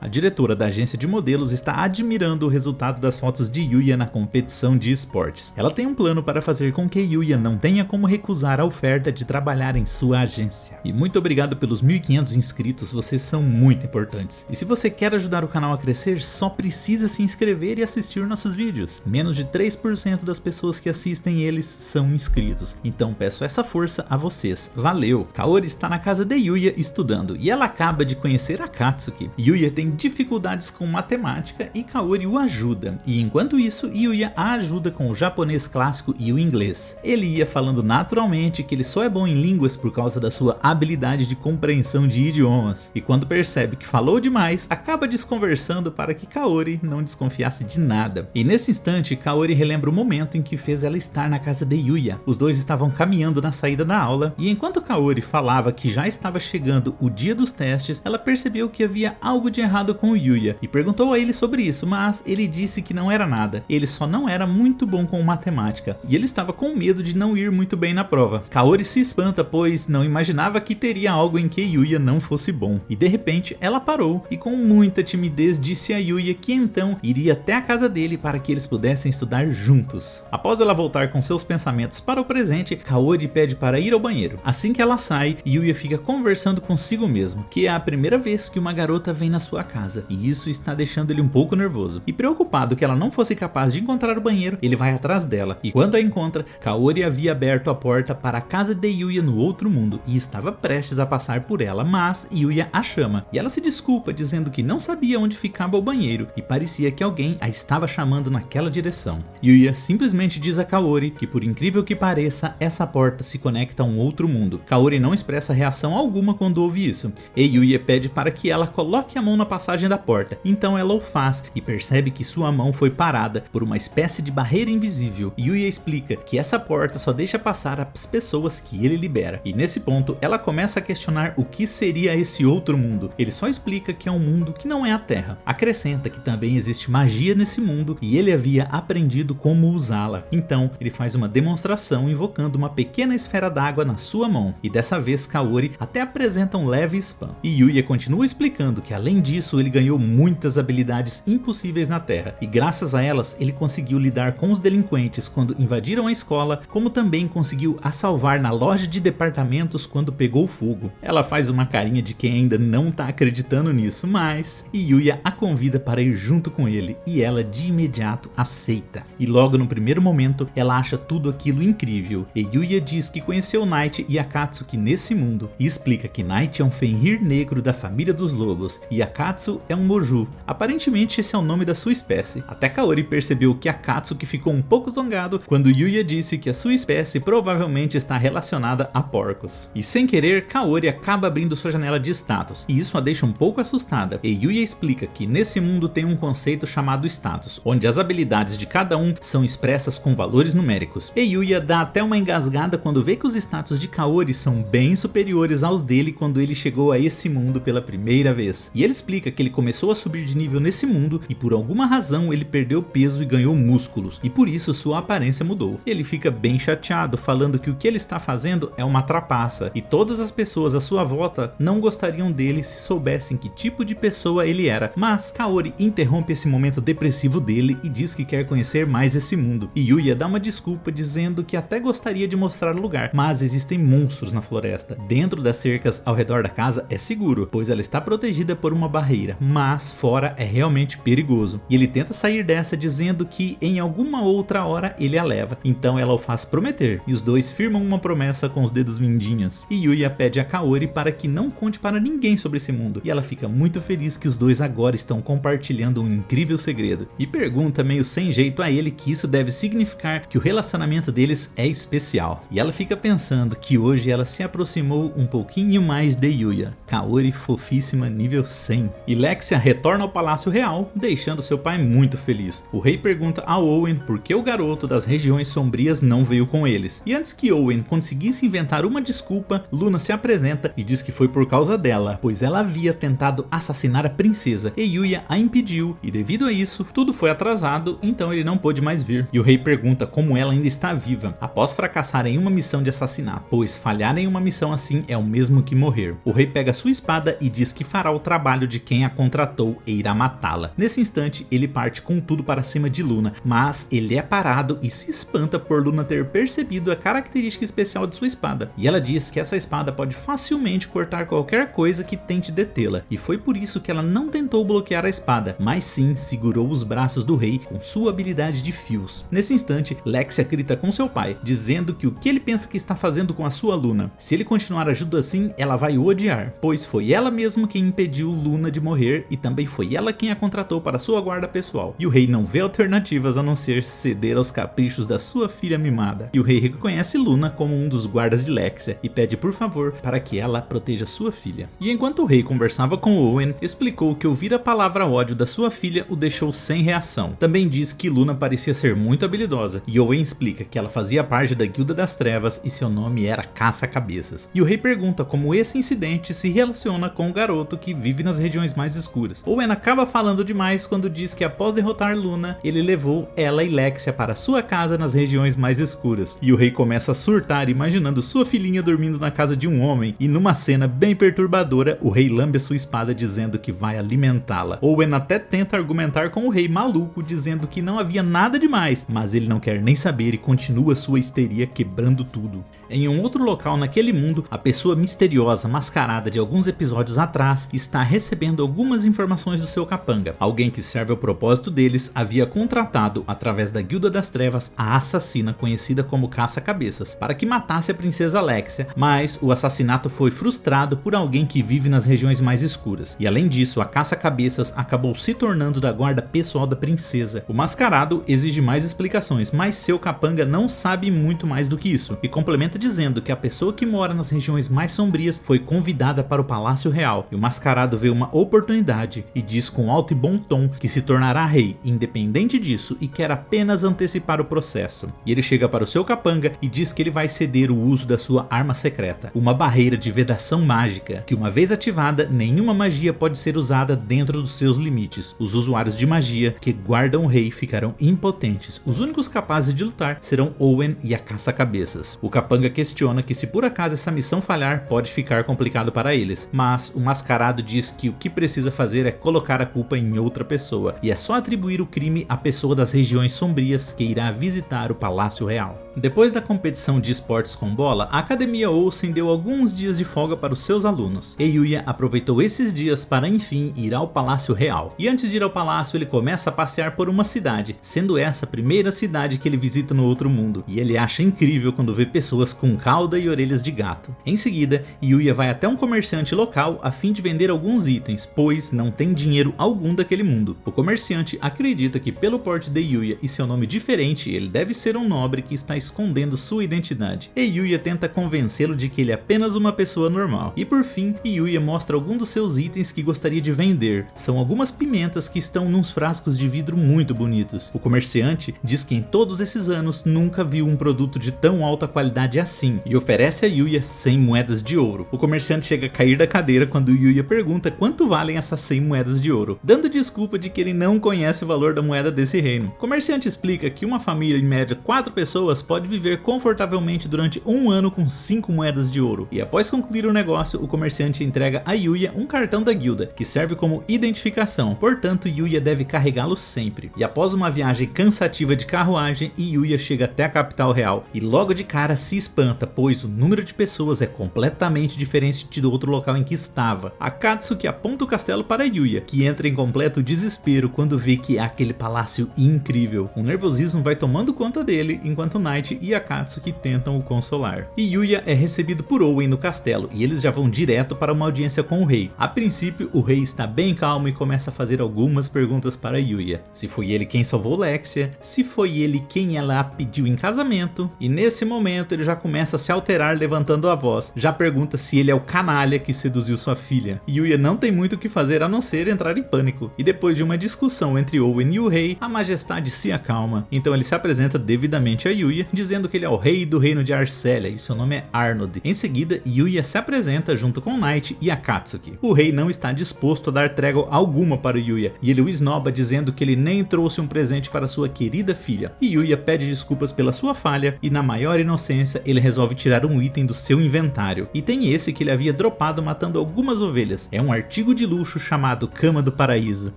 A diretora da agência de modelos está admirando o resultado das fotos de Yuya na competição de esportes. Ela tem um plano para fazer com que Yuya não tenha como recusar a oferta de trabalhar em sua agência. E muito obrigado pelos 1.500 inscritos, vocês são muito importantes. E se você quer ajudar o canal a crescer, só precisa se inscrever e assistir nossos vídeos. Menos de 3% das pessoas que assistem eles são inscritos. Então peço essa força a vocês. Valeu! Kaori está na casa de Yuya estudando e ela acaba de conhecer a Katsuki. Yuya tem dificuldades com matemática e Kaori o ajuda, e enquanto isso Yuya a ajuda com o japonês clássico e o inglês. Ele ia falando naturalmente que ele só é bom em línguas por causa da sua habilidade de compreensão de idiomas, e quando percebe que falou demais, acaba desconversando para que Kaori não desconfiasse de nada. E nesse instante Kaori relembra o momento em que fez ela estar na casa de Yuya. Os dois estavam caminhando na saída da aula, e enquanto Kaori falava que já estava chegando o dia dos testes, ela percebeu que havia algo de errado com o Yuya e perguntou a ele sobre isso, mas ele disse que não era nada, ele só não era muito bom com matemática e ele estava com medo de não ir muito bem na prova. Kaori se espanta, pois não imaginava que teria algo em que Yuya não fosse bom, e de repente ela parou e com muita timidez disse a Yuya que então iria até a casa dele para que eles pudessem estudar juntos. Após ela voltar com seus pensamentos para o presente, Kaori pede para ir ao banheiro. Assim que ela sai, Yuya fica conversando consigo mesmo, que é a primeira vez que uma garota vem na sua casa, e isso está deixando ele um pouco nervoso. E preocupado que ela não fosse capaz de encontrar o banheiro, ele vai atrás dela, e quando a encontra, Kaori havia aberto a porta para a casa de Yuya no outro mundo, e estava prestes a passar por ela, mas Yuya a chama, e ela se desculpa dizendo que não sabia onde ficava o banheiro, e parecia que alguém a estava chamando naquela direção. Yuya simplesmente diz a Kaori que, por incrível que pareça, essa porta se conecta a um outro mundo. Kaori não expressa reação alguma quando ouve isso, e Yuya pede para que ela coloque a mão na passagem da porta, então ela o faz e percebe que sua mão foi parada por uma espécie de barreira invisível. Yuya explica que essa porta só deixa passar as pessoas que ele libera, e nesse ponto ela começa a questionar o que seria esse outro mundo. Ele só explica que é um mundo que não é a Terra, acrescenta que também existe magia nesse mundo e ele havia aprendido como usá-la. Então ele faz uma demonstração invocando uma pequena esfera d'água na sua mão, e dessa vez Kaori até apresenta um leve spam, e Yuya continua explicando que além disso ele ganhou muitas habilidades impossíveis na Terra, e graças a elas ele conseguiu lidar com os delinquentes quando invadiram a escola, como também conseguiu a salvar na loja de departamentos quando pegou fogo. Ela faz uma carinha de quem ainda não tá acreditando nisso, mas Yuya a convida para ir junto com ele, e ela de imediato aceita. E logo no primeiro momento ela acha tudo aquilo incrível, e Yuya diz que conheceu Night e a Katsuki nesse mundo, e explica que Night é um Fenrir negro da família dos lobos, e a Katsu é um Moju. Aparentemente esse é o nome da sua espécie. Até Kaori percebeu que a Katsuki ficou um pouco zangado quando Yuya disse que a sua espécie provavelmente está relacionada a porcos. E sem querer, Kaori acaba abrindo sua janela de status, e isso a deixa um pouco assustada, e Yuya explica que nesse mundo tem um conceito chamado status, onde as habilidades de cada um são expressas com valores numéricos. E Yuya dá até uma engasgada quando vê que os status de Kaori são bem superiores aos dele quando ele chegou a esse mundo pela primeira vez. E ele explica que ele começou a subir de nível nesse mundo e por alguma razão ele perdeu peso e ganhou músculos, e por isso sua aparência mudou. Ele fica bem chateado, falando que o que ele está fazendo é uma trapaça, e todas as pessoas à sua volta não gostariam dele se soubessem que tipo de pessoa ele era. Mas Kaori interrompe esse momento depressivo dele e diz que quer conhecer mais esse mundo, e Yuya dá uma desculpa dizendo que até gostaria de mostrar o lugar, mas existem monstros na floresta. Dentro das cercas ao redor da casa é seguro, pois ela está protegida por uma barreira, mas fora é realmente perigoso, e ele tenta sair dessa dizendo que em alguma outra hora ele a leva. Então ela o faz prometer, e os dois firmam uma promessa com os dedos mindinhas, e Yuya pede a Kaori para que não conte para ninguém sobre esse mundo, e ela fica muito feliz que os dois agora estão compartilhando um incrível segredo, e pergunta meio sem jeito a ele que isso deve significar que o relacionamento deles é especial, e ela fica pensando que hoje ela se aproximou um pouquinho mais de Yuya. Kaori fofíssima nível 100. E Lexia retorna ao Palácio Real, deixando seu pai muito feliz. O rei pergunta a Owen por que o garoto das regiões sombrias não veio com eles, e antes que Owen conseguisse inventar uma desculpa, Luna se apresenta e diz que foi por causa dela, pois ela havia tentado assassinar a princesa e Yuya a impediu, e devido a isso tudo foi atrasado, então ele não pôde mais vir. E o rei pergunta como ela ainda está viva após fracassar em uma missão de assassinato, pois falhar em uma missão assim é o mesmo que morrer. O rei pega sua espada e diz que fará o trabalho de quem quem a contratou e irá matá-la. Nesse instante, ele parte com tudo para cima de Luna, mas ele é parado e se espanta por Luna ter percebido a característica especial de sua espada. E ela diz que essa espada pode facilmente cortar qualquer coisa que tente detê-la, e foi por isso que ela não tentou bloquear a espada, mas sim segurou os braços do rei com sua habilidade de fios. Nesse instante, Lexia grita com seu pai, dizendo que o que ele pensa que está fazendo com a sua Luna. Se ele continuar agindo assim, ela vai o odiar, pois foi ela mesma quem impediu Luna de morrer e também foi ela quem a contratou para sua guarda pessoal. E o rei não vê alternativas a não ser ceder aos caprichos da sua filha mimada. E o rei reconhece Luna como um dos guardas de Lexia e pede por favor para que ela proteja sua filha. E enquanto o rei conversava com Owen, explicou que ouvir a palavra ódio da sua filha o deixou sem reação. Também diz que Luna parecia ser muito habilidosa, e Owen explica que ela fazia parte da Guilda das Trevas e seu nome era Caça-Cabeças. E o rei pergunta como esse incidente se relaciona com o garoto que vive nas regiões mais escuras. Owen acaba falando demais quando diz que após derrotar Luna, ele levou ela e Lexia para sua casa nas regiões mais escuras. E o rei começa a surtar imaginando sua filhinha dormindo na casa de um homem, e numa cena bem perturbadora, o rei lambe a sua espada dizendo que vai alimentá-la. Owen até tenta argumentar com o rei maluco, dizendo que não havia nada demais, mas ele não quer nem saber e continua sua histeria quebrando tudo. Em um outro local naquele mundo, a pessoa misteriosa mascarada de alguns episódios atrás está recebendo algumas informações do seu capanga. Alguém que serve ao propósito deles havia contratado, através da Guilda das Trevas, a assassina conhecida como Caça-Cabeças, para que matasse a princesa Lexia, mas o assassinato foi frustrado por alguém que vive nas regiões mais escuras. E além disso, a Caça-Cabeças acabou se tornando da guarda pessoal da princesa. O mascarado exige mais explicações, mas seu capanga não sabe muito mais do que isso, e complementa dizendo que a pessoa que mora nas regiões mais sombrias foi convidada para o Palácio Real, e o mascarado vê uma oportunidade e diz com alto e bom tom que se tornará rei independente disso e quer apenas antecipar o processo. E ele chega para o seu capanga e diz que ele vai ceder o uso da sua arma secreta, uma barreira de vedação mágica, que uma vez ativada, nenhuma magia pode ser usada dentro dos seus limites. Os usuários de magia que guardam o rei ficarão impotentes. Os únicos capazes de lutar serão Owen e a Caça-Cabeças. O capanga questiona que se por acaso essa missão falhar, pode ficar complicado para eles, mas o mascarado diz que o que precisa fazer é colocar a culpa em outra pessoa, e é só atribuir o crime à pessoa das regiões sombrias que irá visitar o Palácio Real. Depois da competição de esportes com bola, a Academia Olsen deu alguns dias de folga para os seus alunos, e Yuya aproveitou esses dias para enfim ir ao Palácio Real. E antes de ir ao palácio, ele começa a passear por uma cidade, sendo essa a primeira cidade que ele visita no outro mundo, e ele acha incrível quando vê pessoas com cauda e orelhas de gato. Em seguida, Yuya vai até um comerciante local a fim de vender alguns itens, pois não tem dinheiro algum daquele mundo. O comerciante acredita que pelo porte de Yuya e seu nome diferente, ele deve ser um nobre que está escondendo sua identidade, e Yuya tenta convencê-lo de que ele é apenas uma pessoa normal. E por fim, Yuya mostra alguns dos seus itens que gostaria de vender. São algumas pimentas que estão nos frascos de vidro muito bonitos. O comerciante diz que em todos esses anos nunca viu um produto de tão alta qualidade assim, e oferece a Yuya 100 moedas de ouro. O comerciante chega a cair da cadeira quando Yuya pergunta quanto valem essas 100 moedas de ouro, dando desculpa de que ele não conhece o valor da moeda desse reino. O comerciante explica que uma família em média 4 pessoas pode viver confortavelmente durante um ano com 5 moedas de ouro, e após concluir o negócio, o comerciante entrega a Yuya um cartão da guilda, que serve como identificação, portanto Yuya deve carregá-lo sempre. E após uma viagem cansativa de carruagem, Yuya chega até a capital real, e logo de cara se espanta, pois o número de pessoas é completamente diferente do outro local em que estava. Akatsuki aponta o castelo para Yuya, que entra em completo desespero quando vê que é aquele palácio incrível. O nervosismo vai tomando conta dele, enquanto Knight e Akatsuki tentam o consolar. E Yuya é recebido por Owen no castelo, e eles já vão direto para uma audiência com o rei. A princípio, o rei está bem calmo e começa a fazer algumas perguntas para Yuya. Se foi ele quem salvou Lexia, se foi ele quem ela pediu em casamento, e nesse momento ele já começa a se alterar levantando a voz. Já pergunta se ele é o canalha que seduziu sua filha. Yuya não tem muito o que fazer a não ser entrar em pânico. E depois de uma discussão entre Owen e o rei, a majestade se acalma. Então ele se apresenta devidamente a Yuya, dizendo que ele é o rei do reino de Arcélia e seu nome é Arnold. Em seguida, Yuya se apresenta junto com Knight e Akatsuki. O rei não está disposto a dar trégua alguma para o Yuya, e ele o esnoba dizendo que ele nem trouxe um presente para sua querida filha. E Yuya pede desculpas pela sua falha, e na maior inocência ele resolve tirar um item do seu inventário. E tem esse que ele havia dropado matando algumas ovelhas. É um artigo de luxo chamado Cama do Paraíso.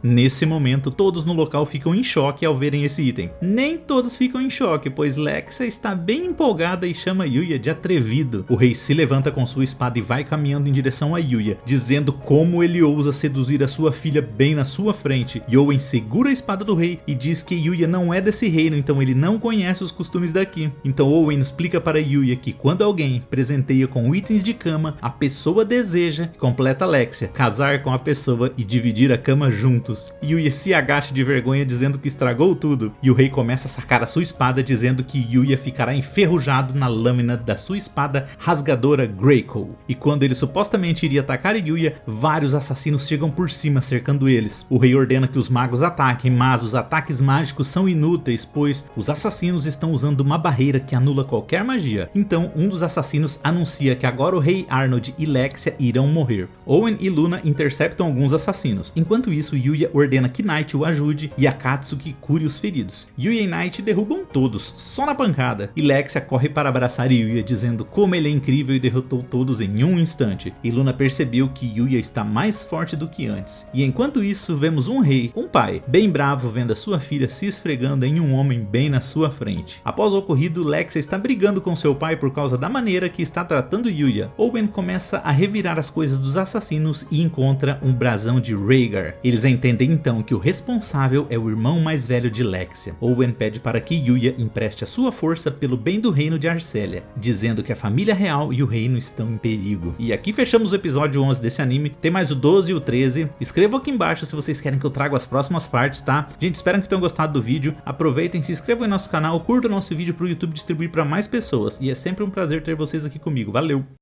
Nesse momento, todos no local ficam em choque ao verem esse item. Nem todos ficam em choque, pois Lexia está bem empolgada e chama Yuya de atrevido. O rei se levanta com sua espada e vai caminhando em direção a Yuya, dizendo como ele ousa seduzir a sua filha bem na sua frente. Yoen segura a espada do rei e diz que Yuya não é desse reino, então ele não conhece os costumes daqui. Então Owen explica para Yuya que quando alguém presenteia com itens de cama, a pessoa deseja, completa Lexia, casar com a pessoa e dividir a cama juntos. Yuya se agacha de vergonha dizendo que estragou tudo, e o rei começa a sacar a sua espada dizendo que Yuya ficará enferrujado na lâmina da sua espada rasgadora Greiko. E quando ele supostamente iria atacar Yuya, vários assassinos chegam por cima cercando eles. O rei ordena que os magos ataquem, mas os ataques mágicos são inúteis, pois os assassinos estão usando uma barreira que anula qualquer magia. Então um dos assassinos anuncia que agora o rei Arnold e Lexia irão morrer. Owen e Luna interceptam alguns assassinos. Enquanto isso, Yuya ordena que Knight o ajude e Akatsuki cure os feridos. Yuya e Knight derrubam todos, só na pancada, e Lexia corre para abraçar Yuya dizendo como ele é incrível e derrotou todos em um instante. E Luna percebeu que Yuya está mais forte do que antes. E enquanto isso, vemos um rei, um pai, bem bravo vendo a sua filha se esfregando em um homem bem na sua frente. Após o ocorrido, Lexia está brigando com seu pai por causa da maneira que está tratando Yuya. Owen começa a revirar as coisas dos assassinos e encontra um brasão de Rhaegar. Eles entendem então que o responsável é o irmão mais velho de Lexia. Owen pede para que Yuya empreste a sua força pelo bem do reino de Arcélia, dizendo que a família real e o reino estão em perigo. E aqui fechamos o episódio 11 desse anime. Tem mais o 12 e o 13. Escrevam aqui embaixo se vocês querem que eu traga as próximas partes, tá? Gente, espero que tenham gostado do vídeo. Aproveitem, se inscrevam em nosso canal, curtam o nosso vídeo para o YouTube distribuir para mais pessoas. E é sempre um prazer ter vocês aqui comigo. Valeu!